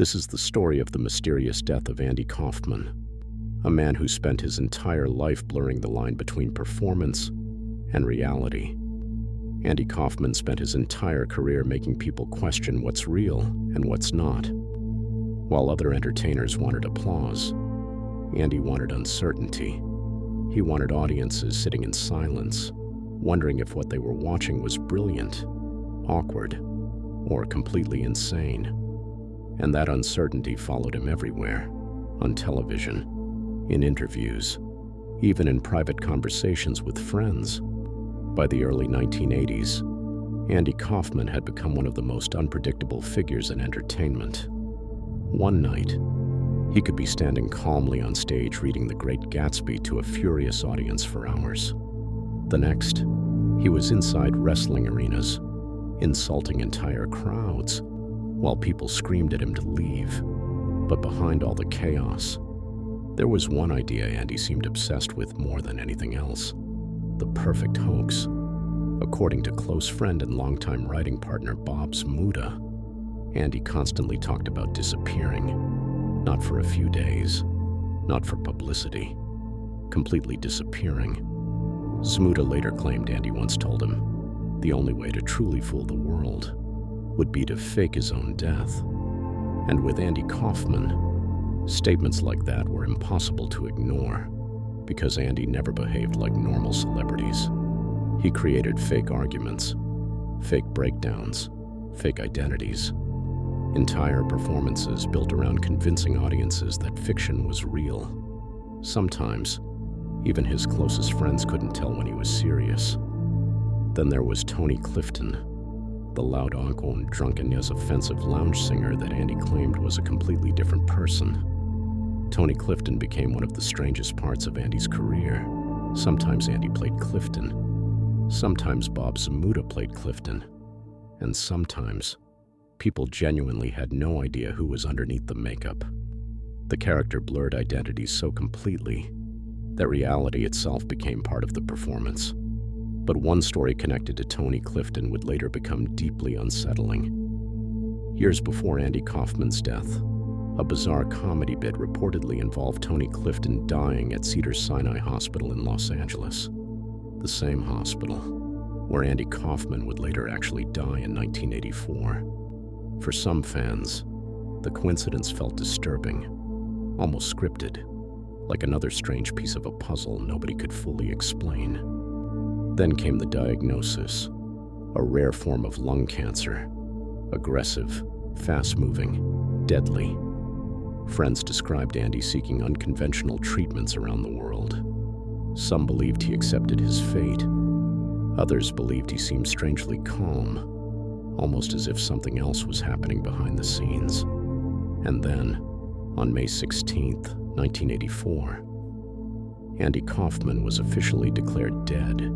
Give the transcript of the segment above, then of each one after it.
This is the story of the mysterious death of Andy Kaufman, a man who spent his entire life blurring the line between performance and reality. Andy Kaufman spent his entire career making people question what's real and what's not. While other entertainers wanted applause, Andy wanted uncertainty. He wanted audiences sitting in silence, wondering if what they were watching was brilliant, awkward, or completely insane. And that uncertainty followed him everywhere, on television, in interviews, even in private conversations with friends. By the early 1980s, Andy Kaufman had become one of the most unpredictable figures in entertainment. One night, he could be standing calmly on stage reading The Great Gatsby to a furious audience for hours. The next, he was inside wrestling arenas, insulting entire crowds, while people screamed at him to leave. But behind all the chaos, there was one idea Andy seemed obsessed with more than anything else: the perfect hoax. According to close friend and longtime writing partner Bob Zmuda, Andy constantly talked about disappearing, not for a few days, not for publicity, completely disappearing. Zmuda later claimed Andy once told him the only way to truly fool the world would be to fake his own death. And with Andy Kaufman, statements like that were impossible to ignore, because Andy never behaved like normal celebrities. He created fake arguments, fake breakdowns, fake identities, entire performances built around convincing audiences that fiction was real. Sometimes, even his closest friends couldn't tell when he was serious. Then there was Tony Clifton, the loud uncle and drunken yet offensive lounge singer that Andy claimed was a completely different person. Tony Clifton became one of the strangest parts of Andy's career. Sometimes Andy played Clifton, sometimes Bob Zmuda played Clifton, and sometimes people genuinely had no idea who was underneath the makeup. The character blurred identities so completely that reality itself became part of the performance. But one story connected to Tony Clifton would later become deeply unsettling. Years before Andy Kaufman's death, a bizarre comedy bit reportedly involved Tony Clifton dying at Cedars-Sinai Hospital in Los Angeles, the same hospital where Andy Kaufman would later actually die in 1984. For some fans, the coincidence felt disturbing, almost scripted, like another strange piece of a puzzle nobody could fully explain. Then came the diagnosis: a rare form of lung cancer, aggressive, fast-moving, deadly. Friends described Andy seeking unconventional treatments around the world. Some believed he accepted his fate. Others believed he seemed strangely calm, almost as if something else was happening behind the scenes. And then, on May 16, 1984, Andy Kaufman was officially declared dead.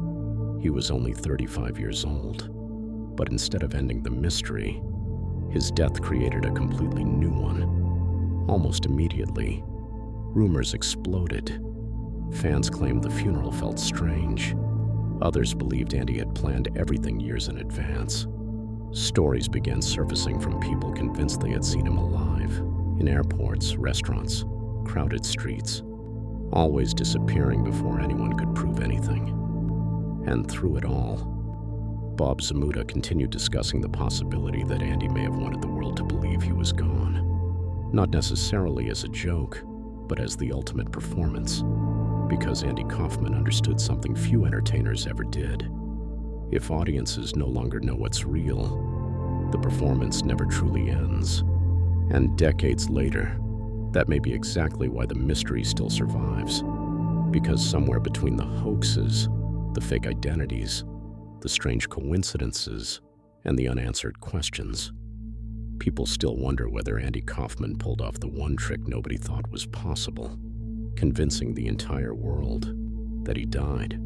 He was only 35 years old. But instead of ending the mystery, his death created a completely new one. Almost immediately, rumors exploded. Fans claimed the funeral felt strange. Others believed Andy had planned everything years in advance. Stories began surfacing from people convinced they had seen him alive, in airports, restaurants, crowded streets, always disappearing before anyone could prove anything. And through it all, Bob Zmuda continued discussing the possibility that Andy may have wanted the world to believe he was gone. Not necessarily as a joke, but as the ultimate performance, because Andy Kaufman understood something few entertainers ever did. If audiences no longer know what's real, the performance never truly ends. And decades later, that may be exactly why the mystery still survives, because somewhere between the hoaxes, the fake identities, the strange coincidences, and the unanswered questions, people still wonder whether Andy Kaufman pulled off the one trick nobody thought was possible: convincing the entire world that he died.